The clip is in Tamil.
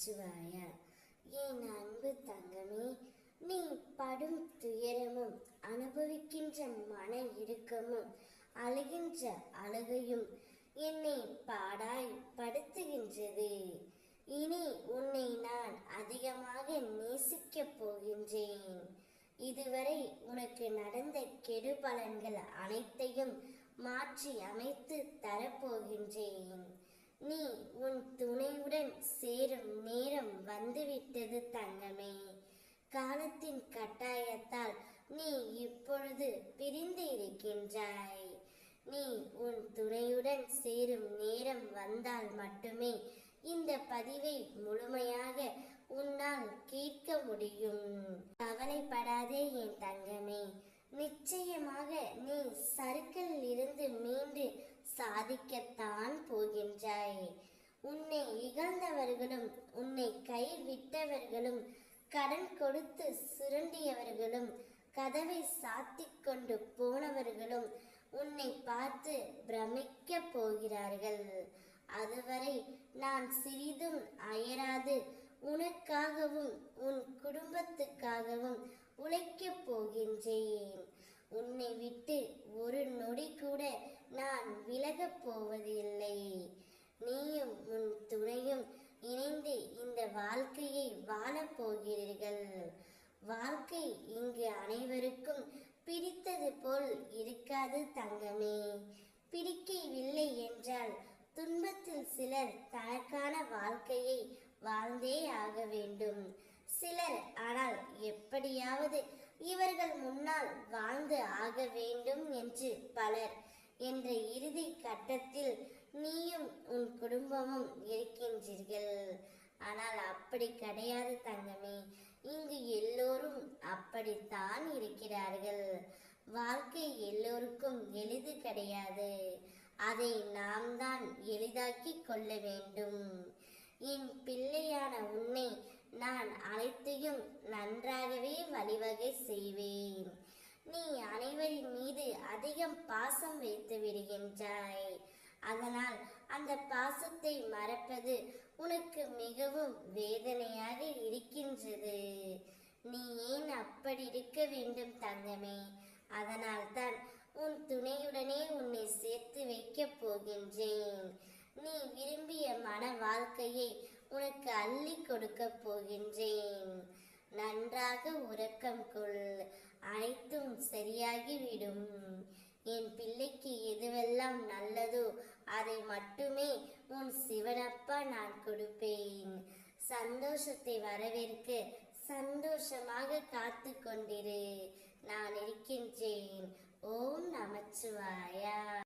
நமச்சிவாய. என் அன்பு தங்கமே, நீ படும் துயரமும் அனுபவிக்கின்ற மன இறுக்கமும் அழுகின்ற அழுகையும் என்னை பாடாய் படுத்துகின்றது. இனி உன்னை நான் அதிகமாக நேசிக்கப் போகின்றேன். இதுவரை உனக்கு நடந்த கெடு பலன்கள் அனைத்தையும் மாற்றி அமைத்து தரப்போகின்றேன். நீ உன் துணையுடன் சேரும் நேரம் வந்துவிட்டது தங்கமே. காலத்தின் கட்டாயத்தால் நீ இப்பொழுது பிரிந்து இருக்கின்றாய். நீ உன் துணையுடன் சேரும் நேரம் வந்தால் மட்டுமே இந்த பதிவை முழுமையாக உன்னால் கேட்க முடியும். கவலைப்படாதே என் தங்கமே. நிச்சயமாக நீ சறுக்கலில் இருந்து மீண்டு சாதிக்கத்தான் போகின்றாய். உன்னை இகழ்ந்தவர்களும் உன்னை கைவிட்டவர்களும் கடன் கொடுத்து சுரண்டியவர்களும் கதவை சாத்திக் கொண்டு போனவர்களும் உன்னை பார்த்து பிரமிக்க போகிறார்கள். அதுவரை நான் சிறிதும் அயராது உனக்காகவும் உன் குடும்பத்துக்காகவும் உழைக்கப் போகின்றேன். உன்னை விட்டு ஒரு நொடி கூட நான் விலகப் போவதில்லை. நீயும் உன் துணையும் இணைந்து இந்த வாழ்க்கையை வாழப் போகிறீர்கள். வாழ்க்கை இங்கு அனைவருக்கும் பிடித்தது போல் இருக்காது தங்கமே. பிடிக்கவில்லை என்றால் துன்பத்தில் சிலர் தனக்கான வாழ்க்கையை வாழ்ந்தே ஆக வேண்டும். சிலர் ஆனால் எப்படியாவது இவர்கள் முன்னால் வாழ்ந்து ஆக வேண்டும் என்று பலர் என்ற இறுதி கட்டத்தில் நீயும் உன் குடும்பமும் இருக்கின்றீர்கள். ஆனால் அப்படி கிடையாது தங்கமே. இங்கு எல்லோரும் அப்படித்தான் இருக்கிறார்கள். வாழ்க்கை எல்லோருக்கும் எளிது கிடையாது. அதை நாம் தான் எளிதாக்கி கொள்ள வேண்டும். என் பிள்ளையான உன்னை நான் அனைத்தையும் நன்றாகவே வழிவகை செய்வேன். நீ அனைவரின் மீது அதிகம் பாசம் வைத்து விடுகின்றாய். அதனால் அந்த பாசத்தை மறப்பது உனக்கு மிகவும் வேதனையாக இருக்கின்றது. நீ ஏன் அப்படி இருக்க வேண்டும் தங்கமே? அதனால் தான் உன் துணையுடனே உன்னை சேர்த்து வைக்கப் போகின்றேன். நீ விரும்பிய மன வாழ்க்கையை உனக்கு அள்ளி கொடுக்க போகின்றேன். நன்றாக உறக்கம் கொள், அனைத்தும் சரியாகிவிடும். என் பிள்ளைக்கு எதுவெல்லாம் நல்லதோ அதை மட்டுமே உன் சிவனப்பா நான் கொடுப்பேன். சந்தோஷத்தை வரவேற்க சந்தோஷமாக காத்து கொண்டிரு. நான் இருக்கின்றேன். ஓம் நமச்சிவாய.